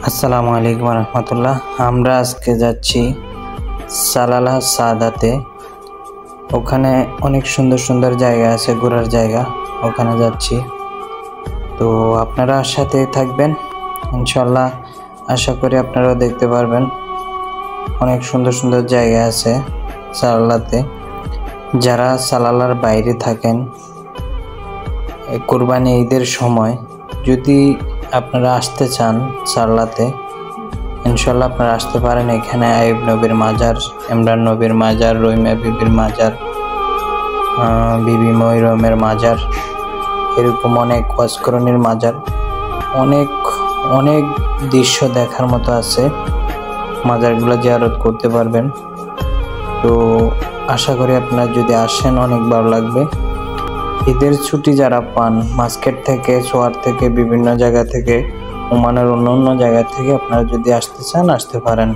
আসসালামু আলাইকুম রহমতুল্লাহ। আমরা আজকে যাচ্ছি সালালা সাদাতে। ওখানে অনেক সুন্দর সুন্দর জায়গা আছে, ঘোরার জায়গা, ওখানে যাচ্ছি। তো আপনারা সাথে থাকবেন ইনশাল্লাহ। আশা করি আপনারাও দেখতে পারবেন। অনেক সুন্দর সুন্দর জায়গা আছে সালালাতে। যারা সালালার বাইরে থাকেন, কুরবানি ঈদের সময় যদি আপনারা আসতে চান সালালাতে, ইনশাল্লাহ আপনারা আসতে পারেন। এখানে আইয়ুব নবীর মাজার, ইমরান নবীর মাজার, রহিমা বিবির মাজার, বিবি ময়রমের মাজার, এরকম অনেক ওয়াসকরণীর মাজার, অনেক অনেক দৃশ্য দেখার মতো আছে। মাজারগুলো জিয়ারত করতে পারবেন। তো আশা করি আপনারা যদি আসেন অনেক ভালো লাগবে। ঈদের ছুটি যারা পান, মাস্কেট থেকে, সোয়ার থেকে, বিভিন্ন জায়গা থেকে, ওমানের অন্য অন্য জায়গা থেকে আপনারা যদি আসতে চান আসতে পারেন।